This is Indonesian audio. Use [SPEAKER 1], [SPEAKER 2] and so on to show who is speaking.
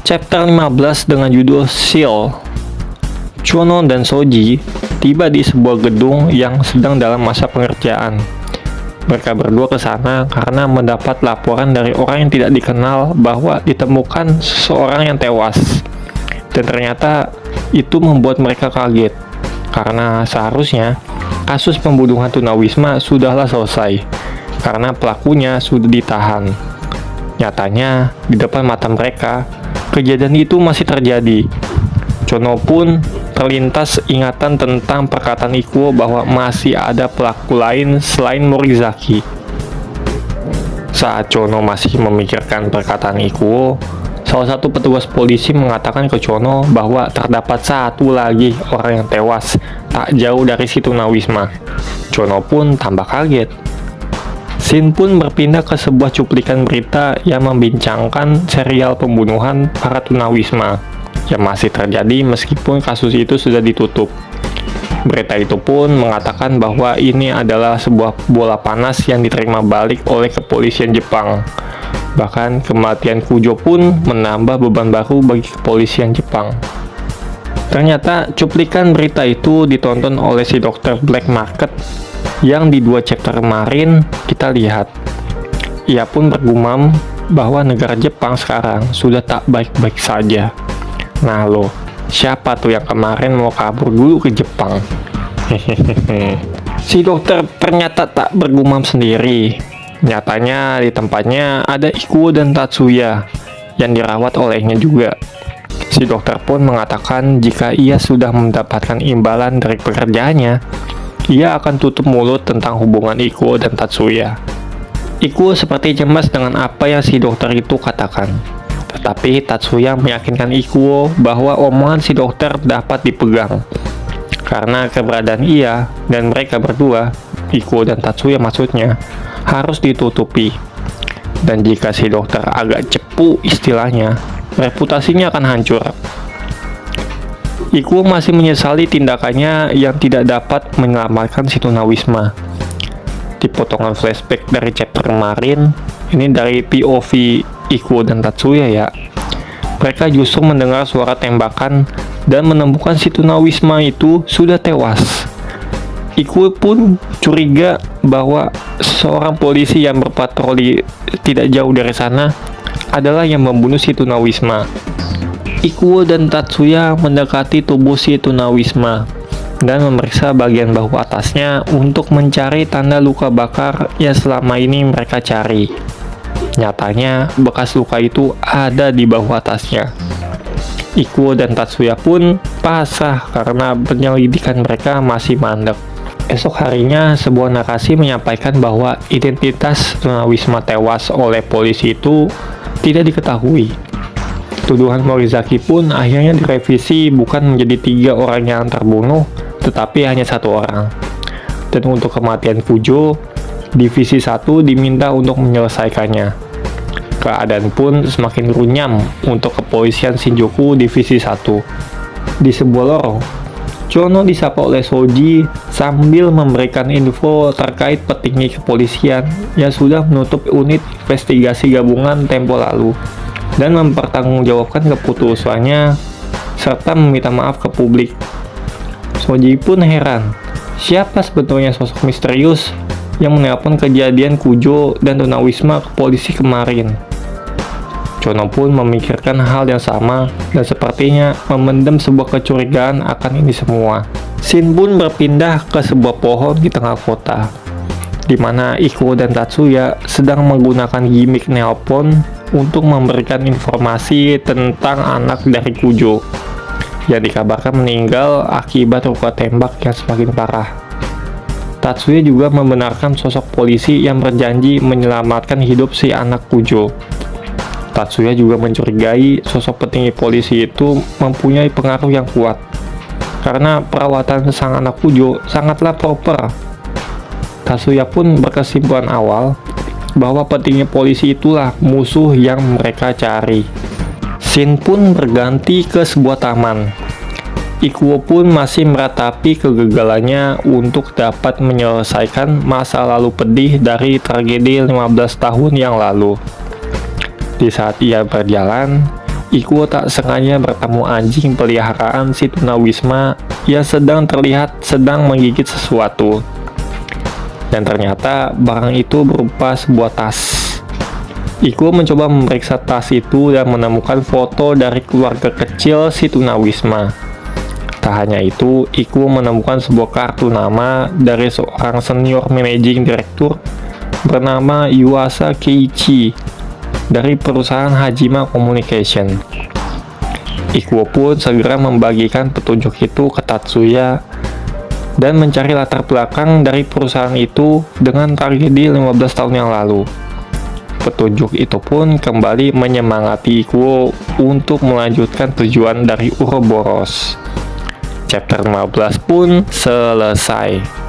[SPEAKER 1] Chapter 15 dengan judul Seal. Chono dan Soji tiba di sebuah gedung yang sedang dalam masa pengerjaan. Mereka berdua ke sana karena mendapat laporan dari orang yang tidak dikenal bahwa ditemukan seseorang yang tewas. Dan ternyata itu membuat mereka kaget, karena seharusnya kasus pembunuhan tunawisma sudahlah selesai, karena pelakunya sudah ditahan. Nyatanya, di depan mata mereka, kejadian itu masih terjadi. Chono pun terlintas ingatan tentang perkataan Ikuo bahwa masih ada pelaku lain selain Morizaki. Saat Chono masih memikirkan perkataan Ikuo, salah satu petugas polisi mengatakan ke Chono bahwa terdapat satu lagi orang yang tewas tak jauh dari si tunawisma. Chono pun tambah kaget. Scene pun berpindah ke sebuah cuplikan berita yang membincangkan serial pembunuhan para tunawisma yang masih terjadi meskipun kasus itu sudah ditutup. Berita itu pun mengatakan bahwa ini adalah sebuah bola panas yang diterima balik oleh kepolisian Jepang. Bahkan kematian Kujo pun menambah beban baru bagi kepolisian Jepang. Ternyata cuplikan berita itu ditonton oleh si dokter Black Market yang di 2 chapter kemarin kita lihat. Ia pun bergumam bahwa negara Jepang sekarang sudah tak baik-baik saja. Nah lo, siapa tuh yang kemarin mau kabur dulu ke Jepang? Si dokter ternyata tak bergumam sendiri. Nyatanya di tempatnya ada Ikuo dan Tatsuya yang dirawat olehnya juga. Si dokter pun mengatakan jika ia sudah mendapatkan imbalan dari pekerjaannya, ia akan tutup mulut tentang hubungan Ikuo dan Tatsuya. Ikuo seperti cemas dengan apa yang si dokter itu katakan. Tetapi Tatsuya meyakinkan Ikuo bahwa omongan si dokter dapat dipegang. Karena keberadaan ia dan mereka berdua, Ikuo dan Tatsuya maksudnya, harus ditutupi. Dan jika si dokter agak cepu istilahnya, reputasinya akan hancur. Ikuo masih menyesali tindakannya yang tidak dapat menyelamatkan si tunawisma. Di potongan flashback dari chapter kemarin, ini dari POV Ikuo dan Tatsuya ya, mereka justru mendengar suara tembakan dan menemukan si tunawisma itu sudah tewas. Ikuo pun curiga bahwa seorang polisi yang berpatroli tidak jauh dari sana adalah yang membunuh si tunawisma. Ikuo dan Tatsuya mendekati tubuh si tunawisma dan memeriksa bagian bahu atasnya untuk mencari tanda luka bakar yang selama ini mereka cari. Nyatanya, bekas luka itu ada di bahu atasnya. Ikuo dan Tatsuya pun pasrah karena penyelidikan mereka masih mandek. Esok harinya, sebuah narasi menyampaikan bahwa identitas tunawisma tewas oleh polisi itu tidak diketahui. Tuduhan Morizaki pun akhirnya direvisi bukan menjadi 3 orang yang terbunuh, tetapi hanya 1 orang. Dan untuk kematian Fujo, Divisi 1 diminta untuk menyelesaikannya. Keadaan pun semakin runyam untuk kepolisian Shinjuku Divisi 1. Di sebuah lorong, Chono disapa oleh Soji sambil memberikan info terkait petinggi kepolisian yang sudah menutup unit investigasi gabungan tempo lalu dan mempertanggungjawabkan keputusannya serta meminta maaf ke publik. Soji pun heran, siapa sebetulnya sosok misterius yang menelpon kejadian Kujo dan tunawisma ke polisi kemarin. Chono pun memikirkan hal yang sama dan sepertinya memendam sebuah kecurigaan akan ini semua. Scene pun berpindah ke sebuah pohon di tengah kota, di mana Ikuo dan Tatsuya sedang menggunakan gimmick nelpon untuk memberikan informasi tentang anak dari Kujo yang dikabarkan meninggal akibat luka tembak yang semakin parah. Tatsuya juga membenarkan sosok polisi yang berjanji menyelamatkan hidup si anak Kujo. Tatsuya juga mencurigai sosok petinggi polisi itu mempunyai pengaruh yang kuat, karena perawatan sang anak Kujo sangatlah proper. Tatsuya pun berkesimpulan awal bahwa petinggi polisi itulah musuh yang mereka cari. Scene pun berganti ke sebuah taman. Ikuo pun masih meratapi kegagalannya untuk dapat menyelesaikan masa lalu pedih dari tragedi 15 tahun yang lalu. Di saat ia berjalan, Ikuo tak sengaja bertemu anjing peliharaan si tunawisma yang sedang menggigit sesuatu. Dan ternyata barang itu berupa sebuah tas. Ikuo mencoba memeriksa tas itu dan menemukan foto dari keluarga kecil si tunawisma. Tak hanya itu, Ikuo menemukan sebuah kartu nama dari seorang senior managing director bernama Yuasa Keiichi dari perusahaan Hajima Communication. Ikuo pun segera membagikan petunjuk itu ke Tatsuya dan mencari latar belakang dari perusahaan itu dengan tragedi 15 tahun yang lalu. Petunjuk itu pun kembali menyemangati Ikuo untuk melanjutkan tujuan dari Uroboros. Chapter 15 pun selesai.